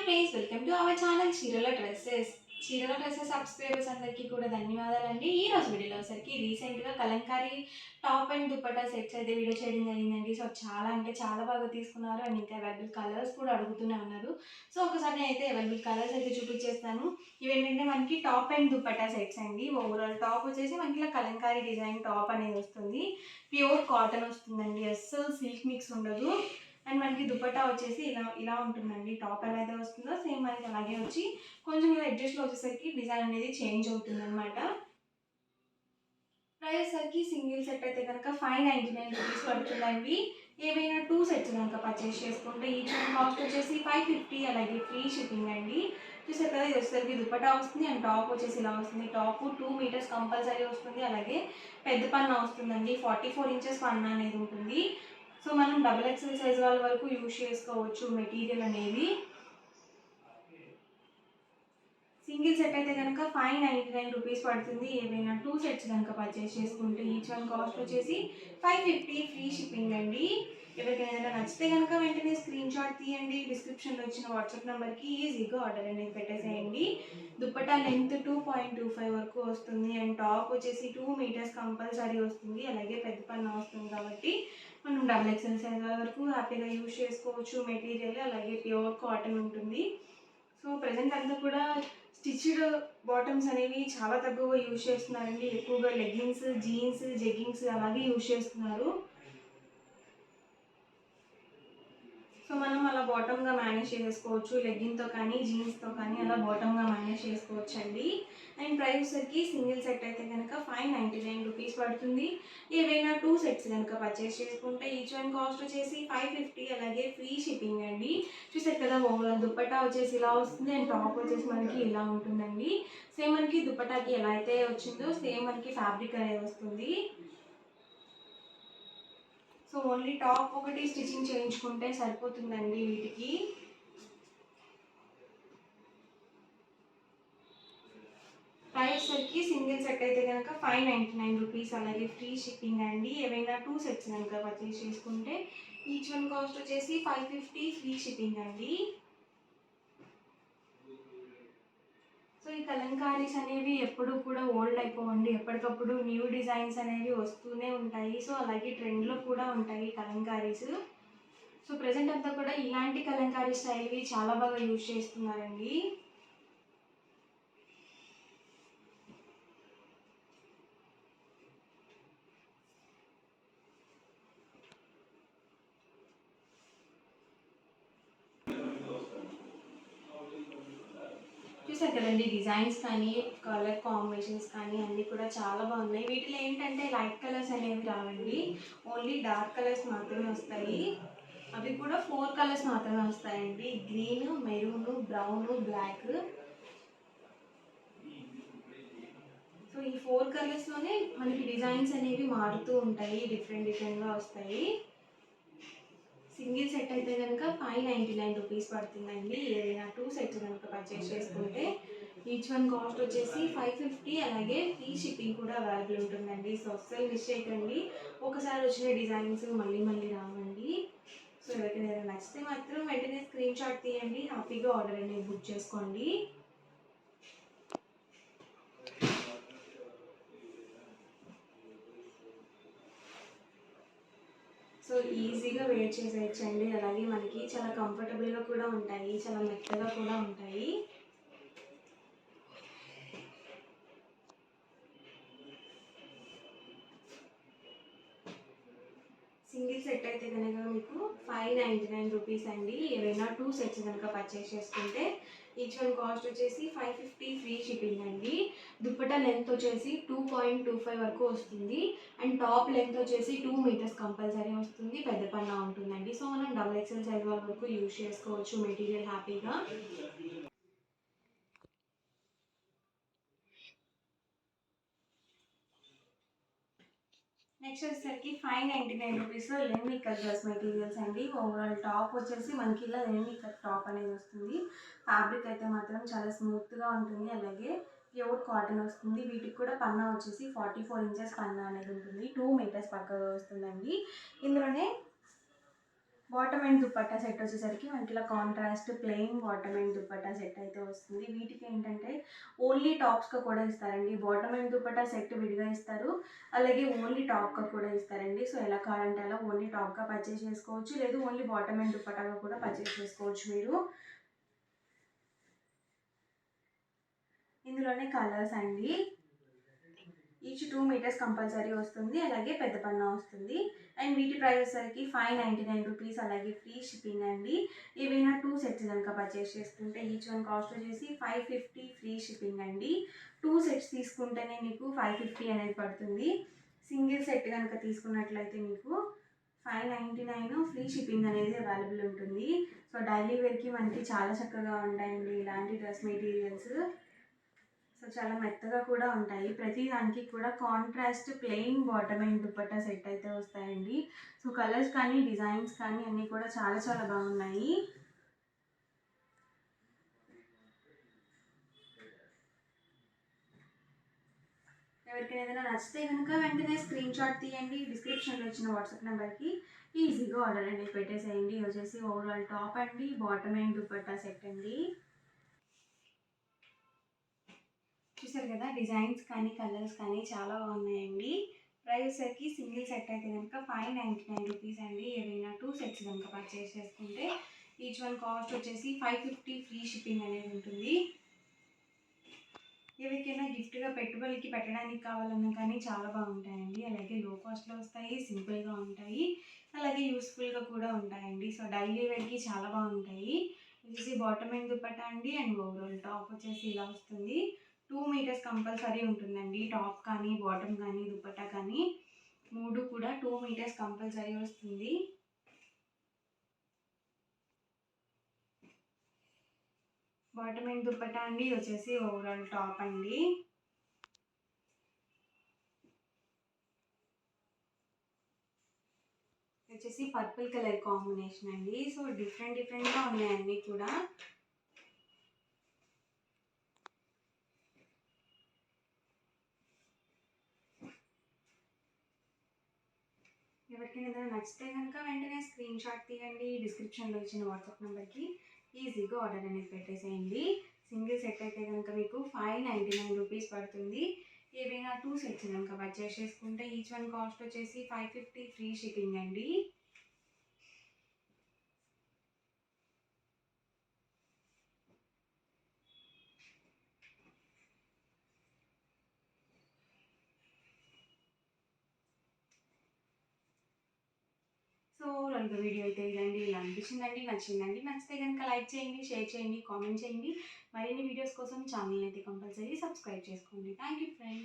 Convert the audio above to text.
Friends, welcome to our channel చీరల dresses subscribers అందరికీ కూడా ధన్యవాదాలండి. ఈ రోజు వీడియోలో వచ్చరికి రీసెంట్గా Kalamkari top and dupatta sets అయితే వీడియో చేయడం జరిగిందండి. సో చాలా అంటే చాలా బాగా తీసుకున్నారు అండ్ ఇంకా అవైలబుల్ కలర్స్ కూడా అడుగుతూనే ఉన్నారు. సో ఒకసారి అయితే అవైలబుల్ కలర్స్ అయితే చూపించేస్తాను. ఇవేంటంటే మనకి టాప్ అండ్ దుపట్టా సెట్స్ అండి. ఓవరాల్ టాప్ వచ్చేసి మనకి ఇలా కలంకారీ డిజైన్ టాప్ అనేది వస్తుంది. ప్యూర్ కాటన్ వస్తుందండి, అస్సలు సిల్క్ మిక్స్ ఉండదు. అండ్ మనకి దుపట్టా వచ్చేసి ఇలా ఇలా ఉంటుందండి. టాప్ ఎలా అయితే వస్తుందో సేమ్ మనకి అలాగే వచ్చి కొంచెం ఇలా అడ్జస్ట్లో వచ్చేసరికి డిజైన్ అనేది చేంజ్ అవుతుంది అనమాట. ప్రైస్ సరికి సింగిల్ సెట్ అయితే కనుక 599 రూపీస్ పడుతుందండి. ఏవైనా 2 సెట్స్ కనుక పర్చేస్ చేసుకుంటే ఈచ్ వన్ కాస్ట్ వచ్చేసి 550, అలాగే ఫ్రీ షిప్పింగ్ అండి. చూసారు కదా, ఇది వచ్చేసరికి దుపట్టా వస్తుంది అండ్ టాప్ వచ్చేసి ఇలా వస్తుంది. టాప్ 2 మీటర్స్ కంపల్సరీ వస్తుంది, అలాగే పెద్ద పన్నా వస్తుందండి. 44 ఇంచెస్ పన్నా అనేది ఉంటుంది. సో మనం డబుల్ ఎక్స్ఎల్ సైజ్ వాళ్ళ వరకు యూజ్ చేసుకోవచ్చు మెటీరియల్ అనేది. సింగిల్ సెట్ అయితే కనుక 599 రూపీస్ పడుతుంది. ఏవైనా 2 సెట్స్ కనుక పర్చేస్ చేసుకుంటే ఈచ్ వన్ కాస్ట్ వచ్చేసి 550, ఫ్రీ షిప్పింగ్ అండి. ఎవరికైనా ఏదైనా నచ్చితే కనుక వెంటనే స్క్రీన్ షాట్ తీయండి. డిస్క్రిప్షన్లో ఇచ్చిన వాట్సాప్ నెంబర్కి ఈజీగా ఆర్డర్ అనేది పెట్టేసేయండి. దుపట్టా లెంత్ 2.25 వరకు వస్తుంది అండ్ టాప్ వచ్చేసి 2 మీటర్స్ కంపల్సరీ వస్తుంది, అలాగే పెద్ద పన్నా వస్తుంది. కాబట్టి మనం డబుల్ ఎక్స్ఎల్ సైజ్ వరకు హ్యాపీగా యూజ్ చేసుకోవచ్చు మెటీరియల్, అలాగే ప్యూర్ కాటన్ ఉంటుంది. సో ప్రజెంట్ అంతా కూడా స్టిచ్డ్ బాటమ్స్ అనేవి చాలా తక్కువగా యూజ్ చేస్తున్నారండి. ఎక్కువగా లెగ్గిన్స్, జీన్స్, జెగ్గింగ్స్ అలాగే యూజ్ చేస్తున్నారు. సో మనం అలా బాటమ్గా మేనేజ్ చేసుకోవచ్చు. లెగ్గిన్తో కానీ జీన్స్తో కానీ అలా బాటమ్గా మేనేజ్ చేసుకోవచ్చు అండి. అండ్ ప్రైస్ సరికి సింగిల్ సెట్ అయితే కనుక 599 రూపీస్ పడుతుంది. ఏవైనా 2 సెట్స్ కనుక పర్చేస్ చేసుకుంటే ఈచ్ వన్ కాస్ట్ వచ్చేసి 550, అలాగే ఫ్రీ షిప్పింగ్ అండి. చూసారు కదా, ఓవరాల్ దుపట్టా వచ్చేసి ఇలా వస్తుంది అండ్ టాప్ వచ్చేసి మనకి ఇలా ఉంటుందండి. సేమ్ మనకి దుపట్టాకి ఎలా అయితే వచ్చిందో సేమ్ మనకి ఫ్యాబ్రిక్ అనేది వస్తుంది. సో ఓన్లీ టాప్ ఒకటి స్టిచ్చింగ్ చేయించుకుంటే సరిపోతుందండి వీటికి. ప్రైస్ సరికి సింగిల్ సెట్ అయితే కనుక 599 రూపీస్, అలాగే ఫ్రీ షిప్పింగ్ అండి. ఏవైనా 2 సెట్స్ కనుక పర్చేస్ చేసుకుంటే ఈచ్ వన్ కాస్ట్ వచ్చేసి 550, ఫ్రీ షిప్పింగ్ అండి. సో ఈ కలంకారీస్ అనేవి ఎప్పుడు కూడా ఓల్డ్ అయిపోవండి. ఎప్పటికప్పుడు న్యూ డిజైన్స్ అనేవి వస్తూనే ఉంటాయి. సో అలాగే ట్రెండ్లో కూడా ఉంటాయి కలంకారీస్. సో ప్రజెంట్ అంతా కూడా ఇలాంటి కలంకారీ స్టైల్వి చాలా బాగా యూజ్ చేస్తున్నారండి. చూసారు కదండి, డిజైన్స్ కానీ కలర్ కాంబినేషన్స్ కానీ అన్నీ కూడా చాలా బాగున్నాయి. వీటిలో ఏంటంటే లైట్ కలర్స్ అనేవి రావండి, ఓన్లీ డార్క్ కలర్స్ మాత్రమే వస్తాయి. అవి కూడా 4 కలర్స్ మాత్రమే వస్తాయండి: green, maroon, brown, black. So ఈ 4 కలర్స్లోనే మనకి డిజైన్స్ అనేవి మారుతూ ఉంటాయి, డిఫరెంట్ డిఫరెంట్గా వస్తాయి. సింగిల్ సెట్ అయితే కనుక 599 రూపీస్ పడుతుందండి. ఏదైనా 2 సెట్స్ కనుక పర్చేస్ చేసుకుంటే ఈచ్ వన్ కాస్ట్ వచ్చేసి 550, అలాగే ఫ్రీ షిప్పింగ్ కూడా అవైలబుల్ ఉంటుందండి. సో అస్సలు మిస్ చేయకండి. ఒకసారి వచ్చిన డిజైన్స్ మళ్ళీ మళ్ళీ రావండి. సో ఎవరికైనా నచ్చితే మాత్రం వెంటనే స్క్రీన్ షాట్ తీయండి, హ్యాపీగా ఆర్డర్ అనేది బుక్ చేసుకోండి. సో ఈజీగా వేర్ చేసేయచ్చండి, అలాగే మనకి చాలా కంఫర్టబుల్గా కూడా ఉంటాయి, చాలా మెత్తగా కూడా ఉంటాయి. సింగిల్ సెట్ అయితే కనుక మీకు 599 రూపీస్ అండి. ఏవైనా 2 సెట్స్ కనుక పర్చేస్ చేసుకుంటే ఈచ్ వన్ కాస్ట్ వచ్చేసి 550, ఫ్రీ షిప్పింగ్ అండి. దుప్పటా లెంత్ వచ్చేసి 2.25 వరకు వస్తుంది అండ్ టాప్ లెంత్ వచ్చేసి 2 మీటర్స్ కంపల్సరీ వస్తుంది, పెద్ద పన్నా ఉంటుందండి. సో మనం డబుల్ ఎక్స్ఎల్ సైజ్ వరకు యూజ్ చేసుకోవచ్చు మెటీరియల్ హ్యాపీగా. నెక్స్ట్ వచ్చేసరికి 599 రూపీస్లో లెనిన్ కట్ డ్రెస్ మెటీరియల్స్ అండి. ఓవరాల్ టాప్ వచ్చేసి మనకి ఇలా లెనిన్ కట్ టాప్ అనేది వస్తుంది. ఫ్యాబ్రిక్ అయితే మాత్రం చాలా స్మూత్గా ఉంటుంది, అలాగే ప్యూర్ కాటన్ వస్తుంది. వీటికి కూడా పన్నా వచ్చేసి 44 ఇంచెస్ పన్నా అనేది ఉంటుంది, 2 మీటర్స్ పక్కగా వస్తుందండి. ఇందులోనే బాటమ్ అండ్ దుపట్టా సెట్ వచ్చేసరికి మనకి ఇలా contrast plain bottom and dupatta set అయితే వస్తుంది. వీటికి ఏంటంటే ఓన్లీ టాప్స్గా కూడా ఇస్తారండి. బాటమ్ అండ్ దుపట్టా సెట్ విడిగా ఇస్తారు, అలాగే ఓన్లీ టాప్గా కూడా ఇస్తారండి. సో ఎలా కావాలంటే అలా ఓన్లీ టాప్గా పర్చేస్ చేసుకోవచ్చు, లేదు ఓన్లీ బాటమ్ అండ్ దుపట్టాగా కూడా పర్చేస్ చేసుకోవచ్చు మీరు. ఇందులోనే కలర్స్ అండి. ఈచ్ 2 మీటర్స్ కంపల్సరీ వస్తుంది, అలాగే పెద్ద పన్నా వస్తుంది. అండ్ వీటి ప్రైస్ వచ్చేసరికి 599 రూపీస్, అలాగే ఫ్రీ షిప్పింగ్ అండి. ఏవైనా 2 సెట్స్ కనుక పర్చేస్ చేసుకుంటే ఈచ్ వన్ కాస్ట్ వచ్చేసి 550 ఫ్రీ షిప్పింగ్ అండి. 2 సెట్స్ తీసుకుంటేనే మీకు 550 అనేది పడుతుంది. సింగిల్ సెట్ కనుక తీసుకున్నట్లయితే మీకు 599 ఫ్రీ షిప్పింగ్ అనేది అవైలబుల్ ఉంటుంది. సో డైలీ వేర్కి మనకి చాలా చక్కగా ఉంటాయండి ఇలాంటి డ్రెస్ మెటీరియల్స్. సో చాలా మెత్తగా కూడా ఉంటాయి. ప్రతి దానికి కూడా contrast plain bottom and dupatta set అయితే వస్తాయండి. సో కలర్స్ కానీ డిజైన్స్ కానీ అన్నీ కూడా చాలా చాలా బాగున్నాయి. ఎవరికైనా ఏదైనా నచ్చితే కనుక వెంటనే స్క్రీన్ షాట్ తీయండి. డిస్క్రిప్షన్లో ఇచ్చిన వాట్సాప్ నెంబర్కి ఈజీగా ఆర్డర్ అనేది పెట్టేసేయండి. ఇది వచ్చేసి ఓవరాల్ టాప్ అండి, బాటమ్ అండ్ దుపట్టా సెట్ అండి. చూసారు కదా, డిజైన్స్ కానీ కలర్స్ కానీ చాలా బాగున్నాయండి. ప్రైస్ వచ్చేసరికి సింగిల్ సెట్ అయితే కనుక 599 రూపీస్ అండి. ఏదైనా 2 సెట్స్ కనుక పర్చేస్ చేసుకుంటే ఈచ్ వన్ కాస్ట్ వచ్చేసి 550 ఫ్రీ షిప్పింగ్ అనేది ఉంటుంది. ఎవరికైనా గిఫ్ట్గా పెట్టుబడికి పెట్టడానికి కావాలన్నా కానీ చాలా బాగుంటాయండి. అలాగే లో కాస్ట్లో వస్తాయి, సింపుల్గా ఉంటాయి, అలాగే యూస్ఫుల్గా కూడా ఉంటాయండి. సో డైలీ వేర్కి చాలా బాగుంటాయి. వచ్చేసి బాటమ్ అండ్ దుపట్టా అండి. అండ్ ఓవరాల్ టాప్ వచ్చేసి ఇలా వస్తుంది. 2 మీటర్స్ కంపల్సరీ ఉంటుందండి. టాప్ కానీ బాటమ్ కానీ దుపట్టా కానీ 3 కూడా 2 మీటర్స్ కంపల్సరీ వస్తుంది. బాటమ్ అండ్ దుపట్టా అండి. వచ్చేసి ఓవరాల్ టాప్ అండి. వచ్చేసి పర్పుల్ కలర్ కాంబినేషన్ అండి. సో డిఫరెంట్గా ఉన్నాయి అన్నీ కూడా. ఎవరికైనా ఏదైనా నచ్చితే కనుక వెంటనే స్క్రీన్ షాట్ తీయండి. డిస్క్రిప్షన్లో ఇచ్చిన వాట్సాప్ నెంబర్కి ఈజీగా ఆర్డర్ అనేది పెట్టేసేయండి. సింగిల్ సెట్ అయితే కనుక మీకు 599 రూపీస్ పడుతుంది. ఏవైనా 2 సెట్స్ కనుక పర్చేస్ చేసుకుంటే ఈచ్ వన్ కాస్ట్ వచ్చేసి 550 ఫ్రీ షిప్పింగ్ అండి. సో ఓవరాల్గా వీడియో అయితే ఇదండి. ఇలా అనిపించిందండి, నచ్చిందండి. నచ్చితే కనుక లైక్ చేయండి, షేర్ చేయండి, కామెంట్ చేయండి. మరిన్ని వీడియోస్ కోసం ఛానల్ అయితే కంపల్సరీ సబ్స్క్రైబ్ చేసుకోండి. Thank you friends.